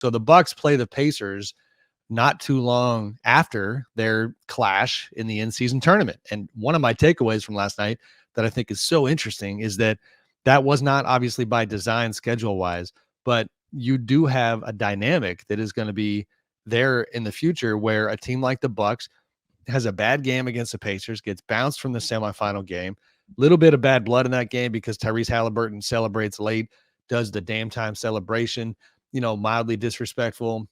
So the Bucks play the Pacers not too long after their clash in the in-season tournament. And one of my takeaways from last night that I think is so interesting is that that was not obviously by design schedule-wise, but you do have a dynamic that is going to be there in the future where a team like the Bucks has a bad game against the Pacers, gets bounced from the semifinal game, little bit of bad blood in that game because Tyrese Haliburton celebrates late, does the damn time celebration, mildly disrespectful.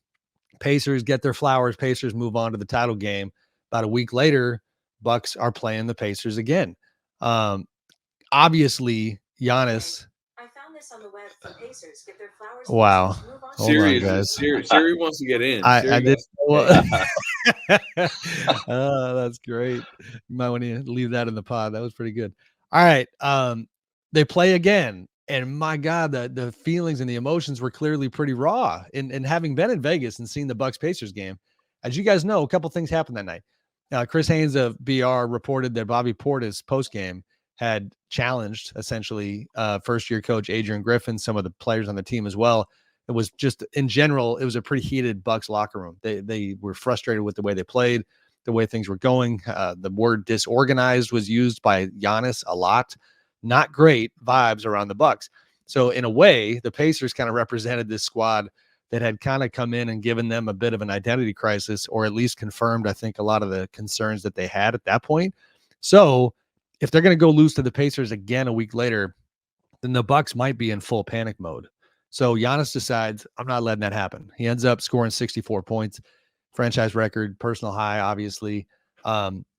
Pacers get their flowers. Pacers move on to the title game. About a week later, Bucks are playing the Pacers again. Obviously, Giannis. I found this on the web from Pacers. Get their flowers. Wow. Hold on, guys. Siri wants to get in. I did. That's great. You might want to leave that in the pod. That was pretty good. All right. They play again. And my God, the feelings and the emotions were clearly pretty raw. And having been in Vegas and seen the Bucks Pacers game, as you guys know, a couple things happened that night. Chris Haynes of BR reported that Bobby Portis postgame had challenged essentially first-year coach Adrian Griffin, some of the players on the team as well. It was just, in general, it was a pretty heated Bucks locker room. They were frustrated with the way they played, the way things were going. The word disorganized was used by Giannis a lot. Not great vibes around the Bucks. So in a way, the Pacers kind of represented this squad that had kind of come in and given them a bit of an identity crisis, or at least confirmed, I think, a lot of the concerns that they had at that point. So if they're going to go lose to the Pacers again a week later, then the Bucks might be in full panic mode. So Giannis decides, I'm not letting that happen. He ends up scoring 64 points, franchise record, personal high, obviously.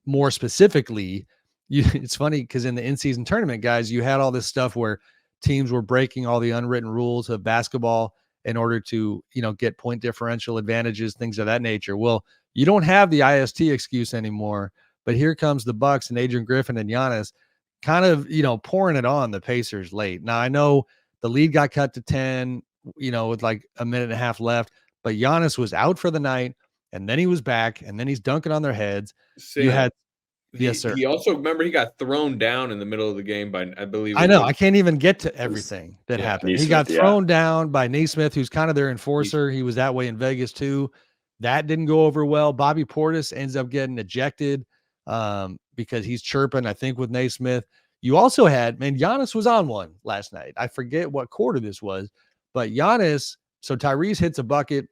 More specifically, it's funny because in the in-season tournament, guys, you had all this stuff where teams were breaking all the unwritten rules of basketball in order to, get point differential advantages, things of that nature. Well, you don't have the IST excuse anymore, but here comes the Bucks and Adrian Griffin and Giannis kind of, pouring it on the Pacers late. Now, I know the lead got cut to 10, with like a minute and a half left, but Giannis was out for the night, and then he was back, and then he's dunking on their heads. Yes, sir. He also, remember, he got thrown down in the middle of the game by, I believe. I know. I can't even get to everything that happened. Naismith, he got thrown down by Naismith, who's kind of their enforcer. He was that way in Vegas too. That didn't go over well. Bobby Portis ends up getting ejected because he's chirping, I think, with Naismith. You also had, Giannis was on one last night. I forget what quarter this was, but Giannis, so Tyrese hits a bucket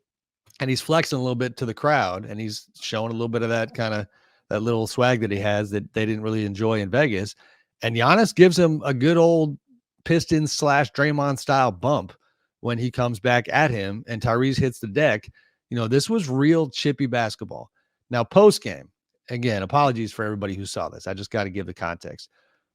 and he's flexing a little bit to the crowd and he's showing a little bit of that kind of that little swag that he has that they didn't really enjoy in Vegas. And Giannis gives him a good old Pistons / Draymond style bump when he comes back at him and Tyrese hits the deck. This was real chippy basketball. Now, post game, again, apologies for everybody who saw this. I just got to give the context.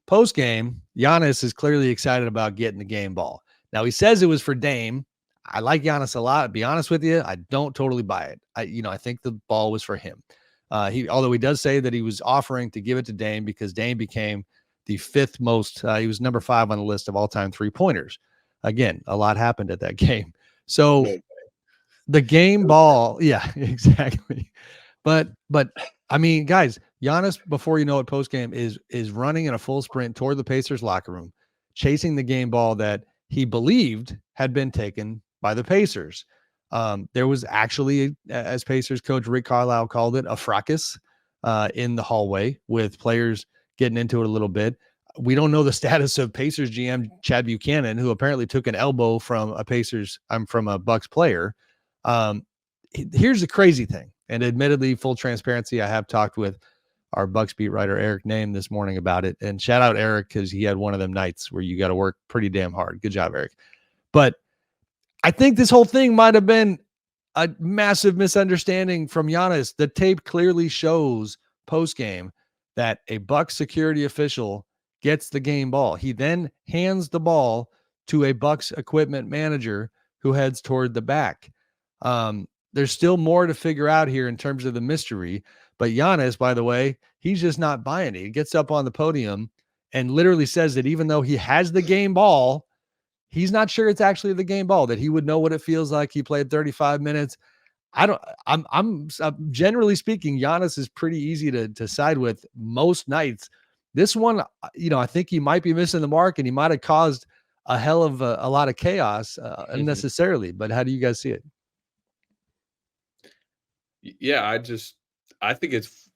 Post game, Giannis is clearly excited about getting the game ball. Now, he says it was for Dame. I like Giannis a lot. To be honest with you, I don't totally buy it. I think the ball was for him. Although he does say that he was offering to give it to Dame because Dame became the fifth most. He was number 5 on the list of all-time three-pointers. Again, a lot happened at that game. So the game ball, yeah, exactly. But guys, Giannis, before you know it, post game is running in a full sprint toward the Pacers locker room, chasing the game ball that he believed had been taken by the Pacers. There was actually, as Pacers coach Rick Carlisle called it, a fracas in the hallway with players getting into it a little bit. We don't know the status of Pacers GM Chad Buchanan, who apparently took an elbow from a Bucks player. Here's the crazy thing. And admittedly, full transparency, I have talked with our Bucks beat writer, Eric Name, this morning about it. And shout out Eric, because he had one of them nights where you got to work pretty damn hard. Good job, Eric. But I think this whole thing might have been a massive misunderstanding from Giannis. The tape clearly shows post-game that a Bucks security official gets the game ball. He then hands the ball to a Bucks equipment manager who heads toward the back. There's still more to figure out here in terms of the mystery. But Giannis, by the way, he's just not buying it. He gets up on the podium and literally says that even though he has the game ball, he's not sure it's actually the game ball, that he would know what it feels like. He played 35 minutes. I'm generally speaking, Giannis is pretty easy to side with most nights. This one, I think he might be missing the mark and he might have caused a hell of a lot of chaos unnecessarily. But how do you guys see it? Yeah, I think it's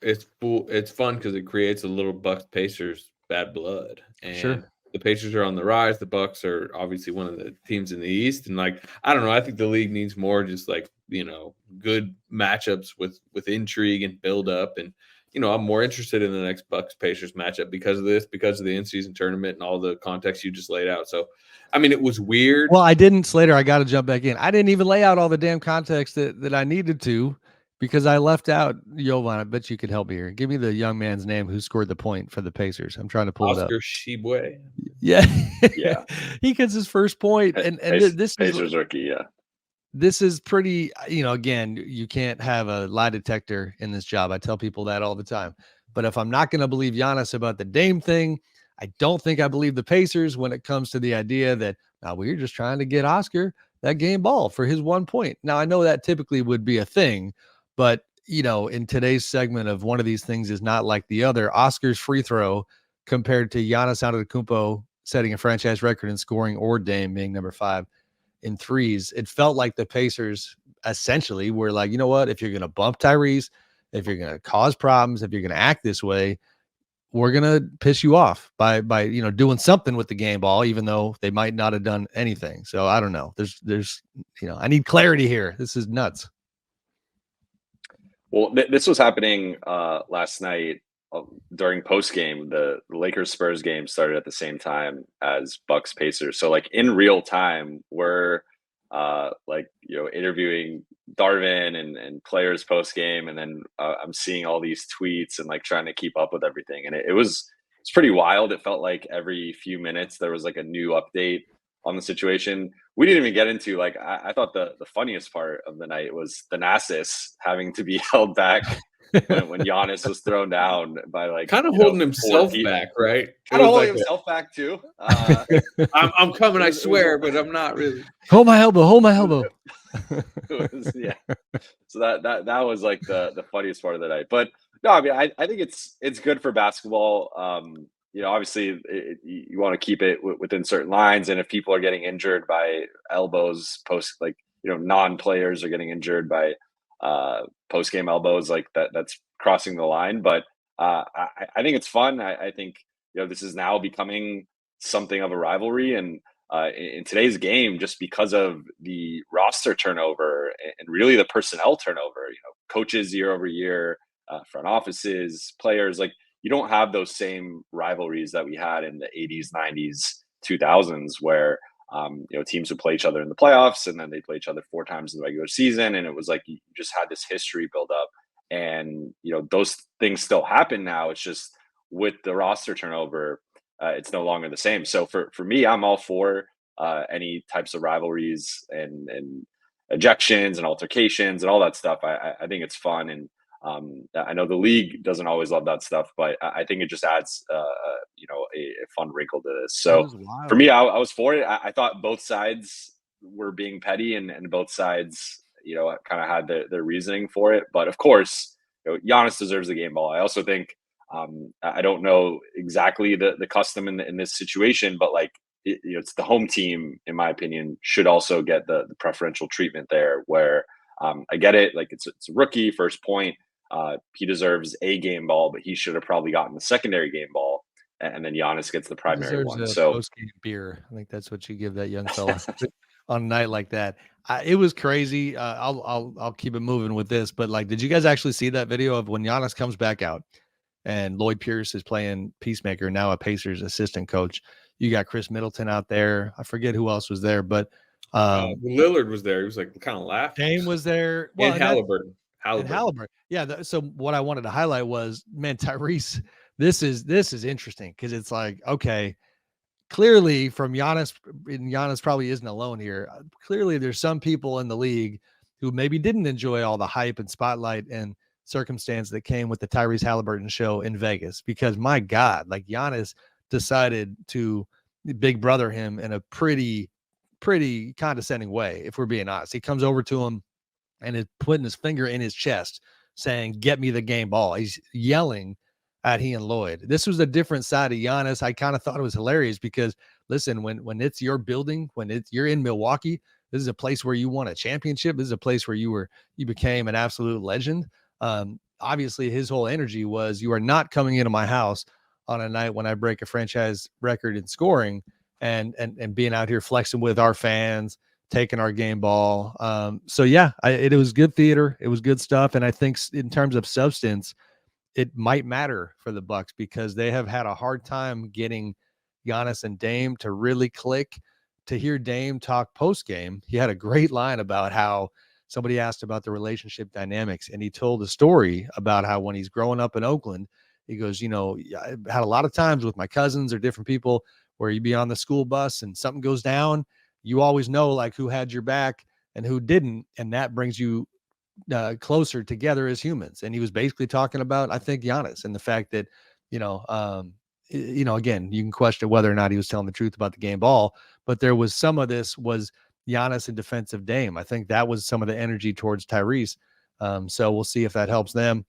fun because it creates a little Bucks Pacers bad blood, Sure. and the Pacers are on the rise. The Bucks are obviously one of the teams in the East, and like I don't know, I think the league needs more just like good matchups with intrigue and build up, and I'm more interested in the next Bucks Pacers matchup because of this, because of the in season tournament and all the context you just laid out. So, I mean, it was weird. Well, I didn't, Slater. I got to jump back in. I didn't even lay out all the damn context that I needed to because I left out Jovan. I bet you could help me here. Give me the young man's name who scored the point for the Pacers. I'm trying to pull it up. Oscar Shibwe. Yeah. Yeah. He gets his first point. And this is Pacers rookie. Yeah. this is pretty, again, you can't have a lie detector in this job. I tell people that all the time. But if I'm not going to believe Giannis about the Dame thing, I don't think I believe the Pacers when it comes to the idea that now we're just trying to get Oscar that game ball for his 1 point. Now, I know that typically would be a thing, but in today's segment of one of these things is not like the other. Oscar's free throw compared to Giannis Antetokounmpo setting a franchise record in scoring or Dame being number 5 in threes, it felt like the Pacers essentially were like, you know what, if you're going to bump Tyrese, if you're going to cause problems, if you're going to act this way, we're going to piss you off by doing something with the game ball, even though they might not have done anything. So I don't know. There's I need clarity here. This is nuts. Well, this was happening last night during post game. The Lakers Spurs game started at the same time as Bucks Pacers. So like in real time, we're interviewing Darvin and players post game, and then I'm seeing all these tweets and like trying to keep up with everything. And it's pretty wild. It felt like every few minutes there was like a new update on the situation. We didn't even get into like I thought the funniest part of the night was Thanasis having to be held back when Giannis was thrown down by like kind of holding himself back, right? Kind of holding himself back too. I'm coming, I swear, but I'm not really. Hold my elbow. Yeah. So that was like the funniest part of the night. But no, I mean I think it's good for basketball. Obviously you want to keep it within certain lines, and if people are getting injured by elbows non-players are getting injured by post-game elbows, like that's crossing the line. But I think it's fun. I think this is now becoming something of a rivalry, and in today's game, just because of the roster turnover and really the personnel turnover, coaches year over year, front offices, players, like you don't have those same rivalries that we had in the 80s, 90s, 2000s, where teams would play each other in the playoffs and then they play each other 4 times in the regular season, and it was like you just had this history build up. And those things still happen now. It's just with the roster turnover, it's no longer the same. So for me, I'm all for any types of rivalries and ejections and altercations and all that stuff. I think it's fun, and I know the league doesn't always love that stuff, but I think it just adds a fun wrinkle to this. So for me, I was for it. I thought both sides were being petty, and both sides kind of had their reasoning for it. But of course, Giannis deserves the game ball. I also think I don't know exactly the custom in this situation, but like it's the home team, in my opinion, should also get the preferential treatment there. Where I get it, like it's a rookie first point. He deserves a game ball, but he should have probably gotten the secondary game ball, and then Giannis gets the primary one. So post-game beer. I think that's what you give that young fella on a night like that. It was crazy. I'll keep it moving with this, but like, did you guys actually see that video of when Giannis comes back out and Lloyd Pierce is playing Peacemaker, now a Pacers assistant coach? You got Chris Middleton out there. I forget who else was there, but Lillard was there. He was like kind of laughing. Dame was there. Well, and Haliburton. Haliburton. Yeah. So what I wanted to highlight was, man, Tyrese, this is interesting because it's like, okay, clearly from Giannis, and Giannis probably isn't alone here. Clearly there's some people in the league who maybe didn't enjoy all the hype and spotlight and circumstance that came with the Tyrese Haliburton show in Vegas, because my God, like Giannis decided to big brother him in a pretty condescending way. If we're being honest, he comes over to him and is putting his finger in his chest saying, "Get me the game ball." He's yelling at he and Lloyd. This was a different side of Giannis. I kind of thought it was hilarious because listen, when it's your building, when you're in Milwaukee, This is a place where you won a championship. This is a place where you became an absolute legend. Obviously his whole energy was, you are not coming into my house on a night when I break a franchise record in scoring and being out here flexing with our fans, taking our game ball. So yeah, it was good theater. It was good stuff. And I think in terms of substance, it might matter for the Bucks because they have had a hard time getting Giannis and Dame to really click. To hear Dame talk post game, he had a great line about how somebody asked about the relationship dynamics, and he told a story about how when he's growing up in Oakland, he goes, I had a lot of times with my cousins or different people where you'd be on the school bus and something goes down. You always know like who had your back and who didn't. And that brings you closer together as humans. And he was basically talking about, I think, Giannis and the fact that, again, you can question whether or not he was telling the truth about the game ball, but there was some of this was Giannis in defense of Dame. I think that was some of the energy towards Tyrese. So we'll see if that helps them.